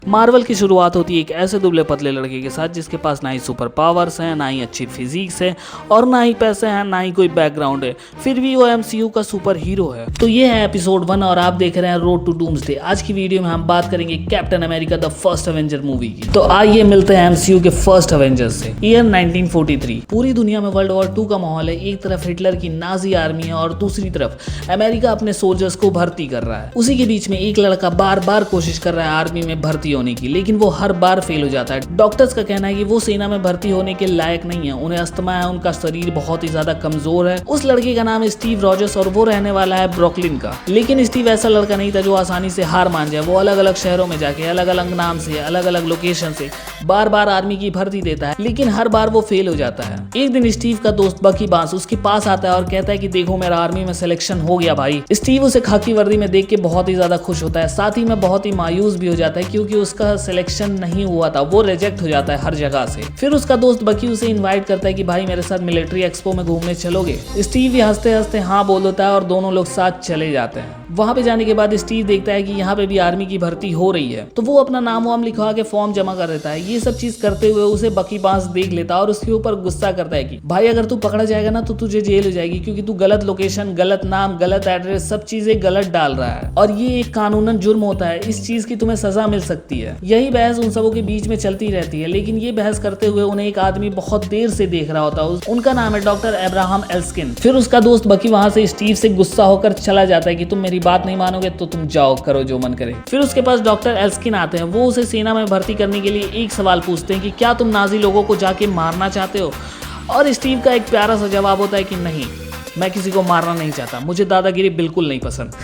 Marvel की शुरुआत होती है एक ऐसे दुबले पतले लड़के के साथ जिसके पास ना ही सुपर पावर्स हैं, ना ही अच्छी फिजिक्स है और ना ही पैसे हैं, ना ही कोई बैकग्राउंड है, फिर भी वो एमसीयू का सुपर हीरो है। तो ये है एपिसोड 1 और आप देख रहे हैं रोड टू डूम्सडे। आज की वीडियो में हम बात करेंगे captain America the first Avenger movie की। तो आइए मिलते हैं एमसीयू के फर्स्ट एवेंजर्स से। ईयर 1943। पूरी दुनिया में वर्ल्ड वॉर 2 का माहौल है। एक तरफ हिटलर की नाजी आर्मी है और दूसरी तरफ अमेरिका अपने सोल्जर्स को भर्ती कर रहा है। उसी के बीच में एक लड़का बार बार कोशिश कर रहा है आर्मी में भर्ती होने की, लेकिन वो हर बार फेल हो जाता है। डॉक्टर्स का कहना है कि वो सेना में भर्ती होने के लायक नहीं है, उन्हें अस्थमा है, उनका शरीर बहुत ही ज्यादा कमजोर है। उस लड़के का नाम है स्टीव रॉजर्स और वो रहने वाला है ब्रुकलिन का। लेकिन स्टीव ऐसा लड़का नहीं था जो आसानी से हार मान जाए। वो अलग अलग शहरों में जाके अलग अलग नाम से अलग अलग लोकेशन से बार बार आर्मी की भर्ती देता है, लेकिन हर बार वो फेल हो जाता है। एक दिन स्टीव का दोस्त बकी बांस उसके पास आता है और कहता है कि देखो मेरा आर्मी में सिलेक्शन हो गया भाई। स्टीव उसे खाकी वर्दी में देख के बहुत ही ज्यादा खुश होता है, साथ ही में बहुत ही मायूस भी हो जाता है क्योंकि उसका सिलेक्शन नहीं हुआ था, वो रिजेक्ट हो जाता है हर जगह से। फिर उसका दोस्त बकी उसे इनवाइट करता है कि भाई मेरे साथ मिलिट्री एक्सपो में घूमने चलोगे। स्टीव भी हंसते हंसते हाँ बोल देता है और दोनों लोग साथ चले जाते हैं। वहां पे जाने के बाद स्टीव देखता है कि यहाँ पे भी आर्मी की भर्ती हो रही है, तो वो अपना नाम वाम लिखवा के फॉर्म जमा कर देता है। ये सब चीज करते हुए उसे बकी बांस देख लेता है और उसके ऊपर गुस्सा करता है कि भाई अगर तू पकड़ा जाएगा ना तो तुझे जेल हो जाएगी, क्योंकि तू गलत लोकेशन, गलत नाम, गलत एड्रेस, सब चीजें गलत डाल रहा है और ये एक कानूनन जुर्म होता है। इस चीज की तुम्हें सजा मिल सकती है। यही बहस उन सबों के बीच में चलती रहती है, लेकिन ये बहस करते हुए उन्हें एक आदमी बहुत देर से देख रहा होता है। उनका नाम है डॉक्टर अब्राहम एल्स्किन। फिर उसका दोस्त बकी वहां से स्टीव से गुस्सा होकर चला जाता है कि तुम मेरी बात नहीं मानोगे तो तुम जाओ, करो जो मन करे। फिर उसके पास डॉक्टर एल्स्किन आते हैं। वो उसे सेना में भर्ती करने के लिए एक सवाल पूछते हैं कि क्या तुम नाजी लोगों को जाके मारना चाहते हो, और स्टीव का एक प्यारा सा जवाब होता है कि नहीं, मैं किसी को मारना नहीं चाहता, मुझे दादागिरी बिल्कुल नहीं पसंद।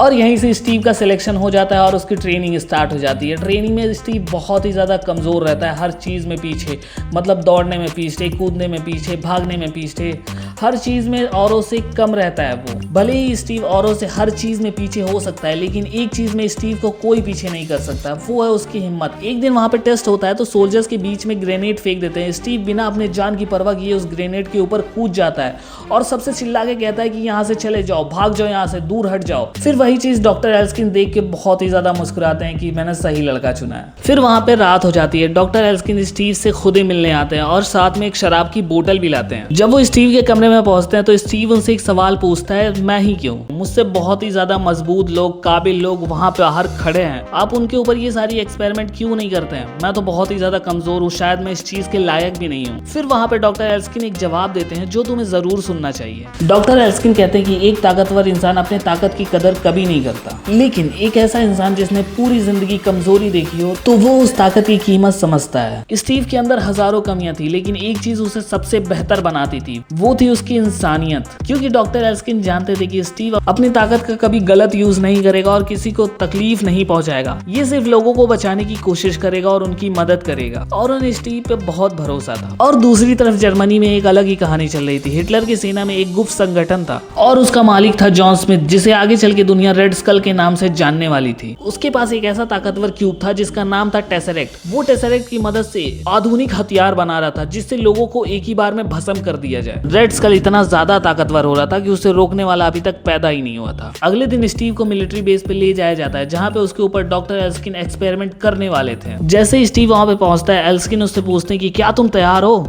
और यहीं से स्टीव का सिलेक्शन हो जाता है और उसकी ट्रेनिंग स्टार्ट हो जाती है। ट्रेनिंग में स्टीव बहुत ही ज़्यादा कमज़ोर रहता है, हर चीज़ में पीछे, मतलब दौड़ने में पीछे, कूदने में पीछे, भागने में पीछे, हर चीज़ में औरों से कम रहता है वो। भले ही स्टीव औरों से हर चीज़ में पीछे हो सकता है, लेकिन एक चीज़ में स्टीव को कोई पीछे नहीं कर सकता, वो है उसकी हिम्मत। एक दिन वहाँ पे टेस्ट होता है तो सोल्जर्स के बीच में ग्रेनेड फेंक देते हैं। स्टीव बिना अपने जान की परवाह किए उस ग्रेनेड के ऊपर कूद जाता है और सबसे चिल्ला के कहता है कि यहाँ से चले जाओ, भाग जाओ, यहाँ से दूर हट जाओ। फिर वही चीज़ डॉक्टर एल्स्किन देख के बहुत ही ज्यादा मुस्कुराते हैं कि मैंने सही लड़का चुना है। फिर वहां पे रात हो जाती है। डॉक्टर एल्स्किन स्टीव से खुद ही मिलने आते हैं और साथ में एक शराब की बोतल भी लाते हैं। जब वो स्टीव के कमरे में पहुंचते हैं तो स्टीव उनसे एक सवाल पूछता है, मैं ही क्यों? मुझसे बहुत ही ज्यादा मजबूत लोग, काबिल लोग वहां पे बाहर खड़े हैं, आप उनके ऊपर ये सारी एक्सपेरिमेंट क्यों नहीं करते हैं? मैं तो बहुत ही ज्यादा कमजोर हूँ, शायद मैं इस चीज के लायक भी नहीं हूँ। फिर वहां पे डॉक्टर एल्स्किन एक जवाब देते हैं जो तुम्हें जरूर सुनना चाहिए। डॉक्टर एल्स्किन कहते हैं कि एक ताकतवर इंसान अपने ताकत की कदर कभी नहीं करता, लेकिन एक ऐसा इंसान जिसने पूरी जिंदगी कमजोरी देखी हो तो वो उस ताकत की कीमत समझता है। स्टीव के अंदर हजारों कमियां थी, लेकिन एक चीज उसे सबसे बेहतर बनाती थी, वो थी उसकी इंसानियत। क्योंकि डॉक्टर एल्स्किन जानते थे कि स्टीव अपनी ताकत का कभी गलत यूज नहीं करेगा और किसी को तकलीफ नहीं पहुंचाएगा। ये सिर्फ लोगों को बचाने की कोशिश करेगा और उनकी मदद करेगा, और उन्हें स्टीव पे बहुत भरोसा था। और दूसरी तरफ जर्मनी में एक अलग ही कहानी चल रही थी। हिटलर की सेना में एक गुप्त संगठन था और उसका मालिक था जॉन स्मिथ, जिसे आगे चल के दुनिया रेड स्कल के नाम से जानने वाली थी। उसके पास एक ऐसा ताकतवर क्यूब था जिसका नाम था टेसरेक्ट। वो टेसरेक्ट की मदद से आधुनिक हथियार बना रहा था जिससे लोगों को एक ही बार में भस्म कर दिया जाए। रेड स्कल इतना ज्यादा ताकतवर हो रहा था कि उसे रोकने वाला अभी तक पैदा ही नहीं हुआ था। अगले दिन स्टीव को मिलिट्री बेस पे ले जाया जाता है जहाँ पे उसके ऊपर डॉक्टर एल्स्किन एक्सपेरिमेंट करने वाले थे। जैसे ही स्टीव वहां पे पहुंचता है, एल्स्किन उससे पूछते हैं कि क्या तुम तैयार हो?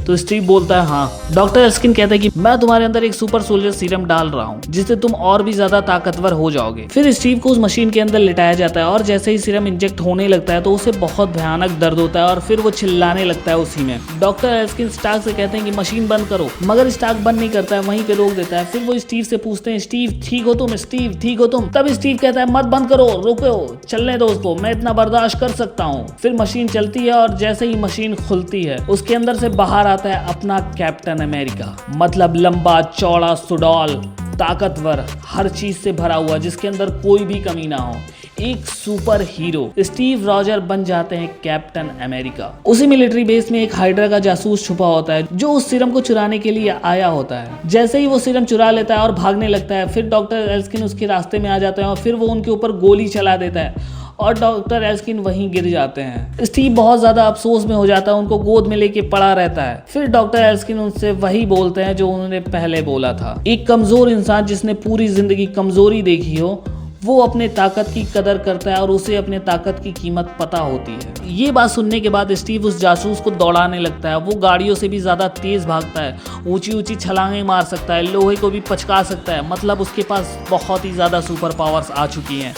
तो स्टीव बोलता है हाँ। डॉक्टर एल्स्किन कहता है कि मैं तुम्हारे अंदर एक सुपर सोल्जर सीरम डाल रहा हूँ जिससे तुम और भी ज्यादा ताकतवर हो जाओगे। फिर स्टीव को उस मशीन के अंदर लिटाया जाता है और जैसे ही सीरम इंजेक्ट होने लगता है तो उसे बहुत भयानक दर्द होता है और फिर वो चिल्लाने लगता है उसी में। डॉक्टर एल्स्किन स्टार्क से कहते हैं कि मशीन बंद करो, मगर स्टार्क बंद नहीं करता है, वहीं पे रोक देता है। फिर वो स्टीव से पूछते हैं, स्टीव ठीक हो तुम? स्टीव ठीक हो तुम? तब स्टीव कहता है मत बंद करो, रुको, चलने दो उसको, मैं इतना बर्दाश्त कर सकता हूँ। फिर मशीन चलती है और जैसे ही मशीन खुलती है उसके अंदर से बाहर आता है अपना कैप्टन अमेरिका, मतलब लंबा चौड़ा सुडौल, ताकतवर, हर चीज से भरा हुआ, जिसके अंदर कोई भी कमी ना हो, एक सुपर हीरो। स्टीव रॉजर बन जाते हैं कैप्टन अमेरिका। उसी मिलिट्री बेस में एक हाइड्रा का जासूस छुपा होता है जो उस सीरम को चुराने के लिए आया होता है। जैसे ही वो सीरम चुरा लेता है और भागने लगता है, फिर डॉक्टर एल्स्किन उसके रास्ते में आ जाते हैं और फिर वो उनके ऊपर गोली चला देता है और डॉक्टर एल्स्किन वहीं गिर जाते हैं। स्टीव बहुत ज्यादा अफसोस में हो जाता है, उनको गोद में लेके पड़ा रहता है। फिर डॉक्टर एल्स्किन उनसे वही बोलते हैं जो उन्होंने पहले बोला था, एक कमजोर इंसान जिसने पूरी जिंदगी कमजोरी देखी हो वो अपने ताकत की कदर करता है और उसे अपने ताकत की कीमत पता होती है। ये बात सुनने के बाद स्टीव उस जासूस को दौड़ाने लगता है। वो गाड़ियों से भी ज्यादा तेज भागता है, ऊंची ऊंची छलांगें मार सकता है, लोहे को भी पचका सकता है। मतलब उसके पास बहुत ही ज्यादा सुपर पावर्स आ चुकी हैं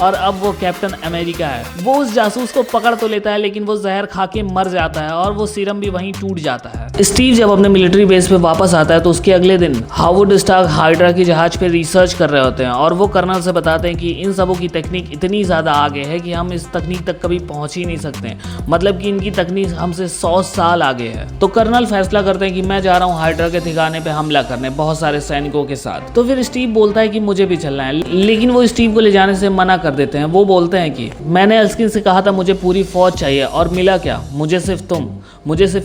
और अब वो कैप्टन अमेरिका है। वो उस जासूस को पकड़ तो लेता है लेकिन वो जहर खा के मर जाता है और वो सीरम भी वहीं टूट जाता है। स्टीव जब अपने मिलिट्री बेस पे वापस आता है तो उसके अगले दिन हावर्ड स्टार्क हाइड्रा की जहाज पे रिसर्च कर रहे होते हैं और वो कर्नल से बताते हैं कि इन सबों की तकनीक इतनी ज्यादा आगे है कि हम इस तकनीक तक कभी पहुंच ही नहीं सकते। मतलब कि इनकी तकनीक हमसे 100 साल आगे है। तो कर्नल फैसला करते हैं कि मैं जा रहा हूँ हाइड्रा के ठिकाने पे हमला करने बहुत सारे सैनिकों के साथ। तो फिर स्टीव बोलता है कि मुझे भी चलना है, लेकिन वो स्टीव को ले जाने से मना कर देते हैं। वो बोलते हैं कि मैंने एल्स्किन से कहा था मुझे पूरी फौज चाहिए और मिला क्या, मुझे सिर्फ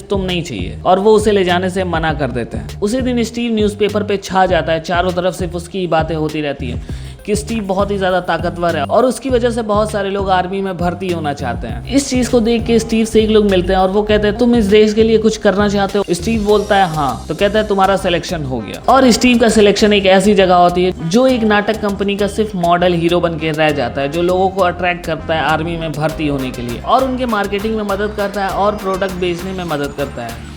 तुम नहीं चाहिए। और वो उसे ले जाने से मना कर देते हैं। उसी दिन स्टीव न्यूज़पेपर पे छा जाता है। चारों तरफ सिर्फ उसकी ही बातें होती रहती हैं कि स्टीव बहुत ही ज्यादा ताकतवर है और उसकी वजह से बहुत सारे लोग आर्मी में भर्ती होना चाहते हैं। इस चीज को देख के स्टीव से एक लोग मिलते हैं और वो कहते हैं तुम इस देश के लिए कुछ करना चाहते हो। स्टीव बोलता है हाँ। तो कहता है तुम्हारा सिलेक्शन हो गया। और स्टीव का सिलेक्शन एक ऐसी जगह होती है जो एक नाटक कंपनी का सिर्फ मॉडल हीरो बन के रह जाता है, जो लोगों को अट्रैक्ट करता है आर्मी में भर्ती होने के लिए और उनके मार्केटिंग में मदद करता है और प्रोडक्ट बेचने में मदद करता है,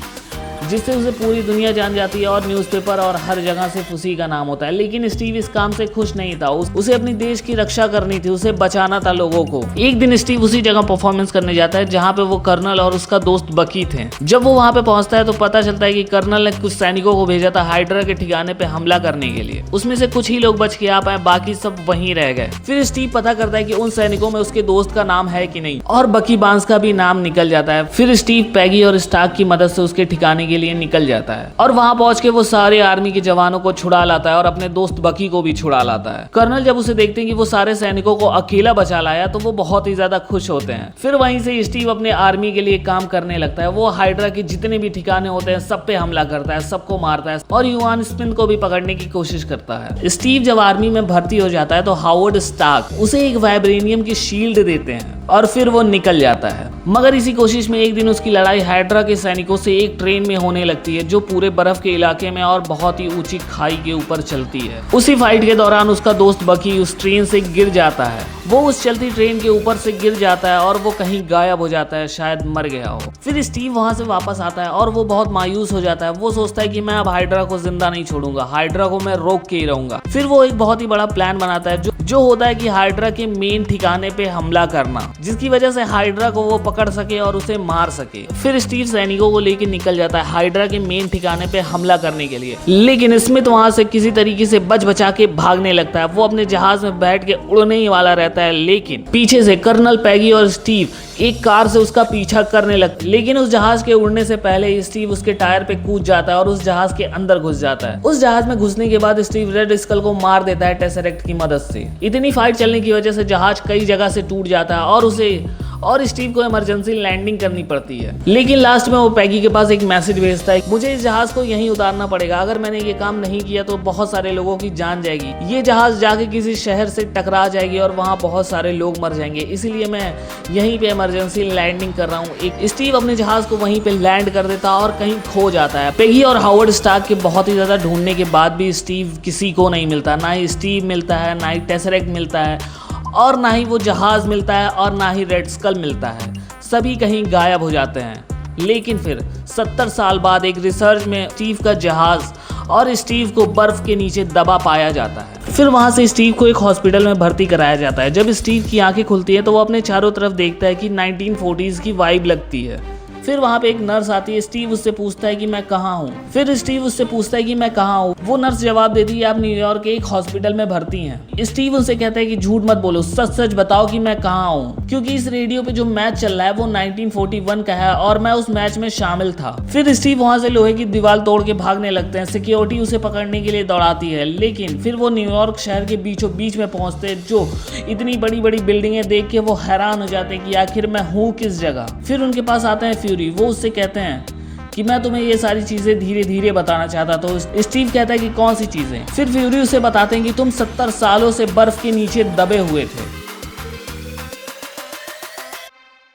जिससे उसे पूरी दुनिया जान जाती है और न्यूज़पेपर और हर जगह सिर्फ उसी का नाम होता है। लेकिन स्टीव इस काम से खुश नहीं था। उसे अपनी देश की रक्षा करनी थी, उसे बचाना था लोगों को। एक दिन स्टीव उसी जगह परफॉर्मेंस करने जाता है जहाँ पे वो कर्नल और उसका दोस्त बकी थे। जब वो वहाँ पे पहुंचता है तो पता चलता है कि कर्नल ने कुछ सैनिकों को भेजा था हाइड्रा के ठिकाने पे हमला करने के लिए। उसमें से कुछ ही लोग बच के आ पाए, बाकी सब वहीं रह गए। फिर स्टीव पता करता है कि उन सैनिकों में उसके दोस्त का नाम है कि नहीं और बकी बांस का भी नाम निकल जाता है। फिर स्टीव पैगी और स्टार्क की मदद से उसके ठिकाने के लिए निकल जाता है और वहां पहुंच के वो सारे आर्मी के जवानों को छुड़ा लाता है और अपने दोस्त बकी को भी छुड़ा लाता है। कर्नल जब उसे देखते हैं कि वो सारे सैनिकों को अकेला बचा लाया तो वो बहुत ही ज्यादा खुश होते हैं। फिर वहीं से स्टीव अपने आर्मी के लिए काम करने लगता है। वो हाइड्रा के जितने भी ठिकाने होते हैं सब पे हमला करता है, सबको मारता है और युवान स्मिथ को भी पकड़ने की कोशिश करता है। स्टीव जब आर्मी में भर्ती हो जाता है तो हावर्ड स्टार्क उसे एक वाइब्रेनियम की शील्ड देते हैं और फिर वो निकल जाता है। मगर इसी कोशिश में एक दिन उसकी लड़ाई हाइड्रा के सैनिकों से एक ट्रेन में होने लगती है जो पूरे बर्फ के इलाके में और बहुत ही ऊंची खाई के ऊपर चलती है। उसी फाइट के दौरान उसका दोस्त बकी उस ट्रेन से गिर जाता है। वो उस चलती ट्रेन के ऊपर से गिर जाता है और वो कहीं गायब हो जाता है, शायद मर गया हो। फिर स्टीव वहां से वापस आता है और वो बहुत मायूस हो जाता है। वो सोचता है कि मैं अब हाइड्रा को जिंदा नहीं छोड़ूंगा, हाइड्रा को मैं रोक के ही रहूंगा। फिर वो एक बहुत ही बड़ा प्लान बनाता है जो होता है कि हाइड्रा के मेन ठिकाने पे हमला करना, जिसकी वजह से हाइड्रा को वो पकड़ सके और उसे मार सके। फिर स्टीव सैनिकों को लेकर निकल जाता है हाइड्रा के मेन ठिकाने पे हमला करने के लिए, लेकिन स्मिथ वहां से किसी तरीके से बच बचा के भागने लगता है। वो अपने जहाज में बैठ के उड़ने ही वाला रहता है, लेकिन पीछे से कर्नल पैगी और स्टीव एक कार से उसका पीछा करने लगते। लेकिन उस जहाज के उड़ने से पहले स्टीव उसके टायर पे कूद जाता है और उस जहाज के अंदर घुस जाता है। उस जहाज में घुसने के बाद स्टीव रेड स्कल को मार देता है टेसरेक्ट की मदद से। इतनी फाइट चलने की वजह से जहाज कई जगह से टूट जाता है और स्टीव को इमरजेंसी लैंडिंग करनी पड़ती है। लेकिन लास्ट में वो पैगी के पास एक मैसेज भेजता है, मुझे इस जहाज को यहीं उतारना पड़ेगा, अगर मैंने ये काम नहीं किया तो बहुत सारे लोगों की जान जाएगी। ये जहाज जाके किसी शहर से टकरा जाएगी और वहाँ बहुत सारे लोग मर जाएंगे, इसीलिए मैं यहीं पे इमरजेंसी लैंडिंग कर रहा हूँ। एक स्टीव अपने जहाज को वहीं पे लैंड कर देता और कहीं खो जाता है। पैगी और हावर्ड स्टार्क के बहुत ही ज्यादा ढूंढने के बाद भी स्टीव किसी को नहीं मिलता। ना ही स्टीव मिलता है, ना ही टेसरेक्ट मिलता है और ना ही वो जहाज मिलता है और ना ही रेड स्कल मिलता है। सभी कहीं गायब हो जाते हैं। लेकिन फिर 70 साल बाद एक रिसर्च में स्टीव का जहाज और स्टीव को बर्फ के नीचे दबा पाया जाता है। फिर वहां से स्टीव को एक हॉस्पिटल में भर्ती कराया जाता है। जब स्टीव की आंखें खुलती है तो वो अपने चारों तरफ देखता है कि 1940s की वाइब लगती है। फिर वहां पे एक नर्स आती है। स्टीव उससे पूछता है कि मैं कहाँ हूँ। फिर स्टीव उससे पूछता है कि मैं कहाँ हूँ। वो नर्स जवाब देती है आप न्यूयॉर्क के एक हॉस्पिटल में भर्ती हैं। स्टीव उनसे कहता है कि झूठ मत बोलो, सच सच बताओ कि मैं कहाँ हूँ, क्योंकि इस रेडियो पे जो मैच चल रहा है वो 1941 का है और मैं उस मैच में शामिल था। फिर स्टीव वहां से लोहे की दीवार तोड़ के भागने लगते हैं। सिक्योरिटी उसे पकड़ने के लिए दौड़ाती है, लेकिन फिर वो न्यूयॉर्क शहर के बीचों बीच में पहुंचते हैं, जो इतनी बड़ी बड़ी बिल्डिंगें देख के वो हैरान हो जाते हैं कि आखिर मैं हूँ किस जगह। फिर उनके पास आते हैं फ्यूरी। वो उससे कहते हैं कि मैं तुम्हें ये सारी चीजें धीरे धीरे बताना चाहता। तो स्टीव कहता है कि कौन सी चीजें। फिर फ्यूरी उसे बताते हैं कि तुम 70 सालों से बर्फ के नीचे दबे हुए थे।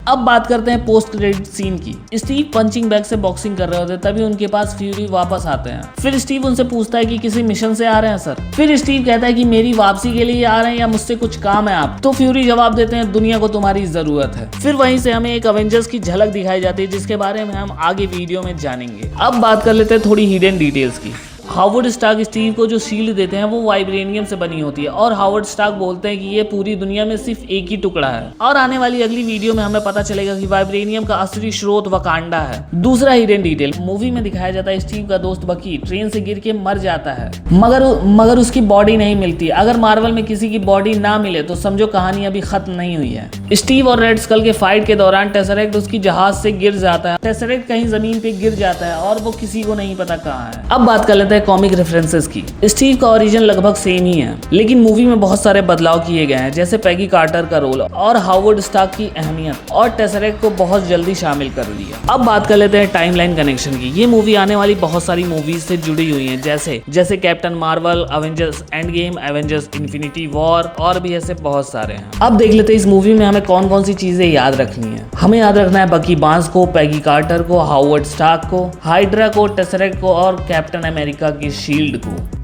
अब बात करते हैं पोस्ट क्रेडिट सीन की। स्टीव पंचिंग बैग से बॉक्सिंग कर रहे होते तभी उनके पास फ्यूरी वापस आते हैं। फिर स्टीव उनसे पूछता है कि किसी मिशन से आ रहे हैं सर। फिर स्टीव कहता है कि मेरी वापसी के लिए आ रहे हैं या मुझसे कुछ काम है आप। तो फ्यूरी जवाब देते हैं दुनिया को तुम्हारी जरूरत है। फिर वहीं से हमें एक अवेंजर्स की झलक दिखाई जाती है जिसके बारे में हम आगे वीडियो में जानेंगे। अब बात कर लेते हैं थोड़ी हिडन डिटेल्स की। हावर्ड स्टार्क स्टीव को जो शील्ड देते हैं वो वाइब्रेनियम से बनी होती है और हावर्ड स्टार्क बोलते हैं कि ये पूरी दुनिया में सिर्फ एक ही टुकड़ा है। और आने वाली अगली वीडियो में हमें पता चलेगा कि वाइब्रेनियम का असली स्रोत वकांडा है। दूसरा हिडन डिटेल, मूवी में दिखाया जाता है स्टीव का दोस्त बकी ट्रेन से गिर के मर जाता है मगर उसकी बॉडी नहीं मिलती। अगर मार्वल में किसी की बॉडी ना मिले तो समझो कहानी अभी खत्म नहीं हुई है। स्टीव और रेड स्कल के फाइट के दौरान टेसरेक्ट उसकी जहाज से गिर जाता है। टेसरेक्ट कहीं जमीन पे गिर जाता है और वो किसी को नहीं पता कहाँ है। अब बात कर लेते हैं कॉमिक रेफरेंसेस की। स्टीव का ओरिजिन लगभग सेम ही है लेकिन मूवी में बहुत सारे बदलाव किए गए हैं, जैसे पैगी कार्टर का रोल और हावर्ड स्टार्क की अहमियत और टेसरेक्ट को बहुत जल्दी शामिल कर दिया। अब बात कर लेते हैं टाइमलाइन कनेक्शन की। ये मूवी आने वाली बहुत सारी मूवीज से जुड़ी हुई है, जैसे captain Marvel, Avengers end game, Avengers infinity war और भी ऐसे बहुत सारे हैं। अब देख लेते हैं इस मूवी में हमें कौन कौन सी चीजें याद रखनी है। हमें याद रखना है बकी बार्न्स को, पैगी कार्टर को, हावर्ड स्टार्क को, हाइड्रा को, टेसरेक्ट को और कैप्टन अमेरिका की शील्ड को।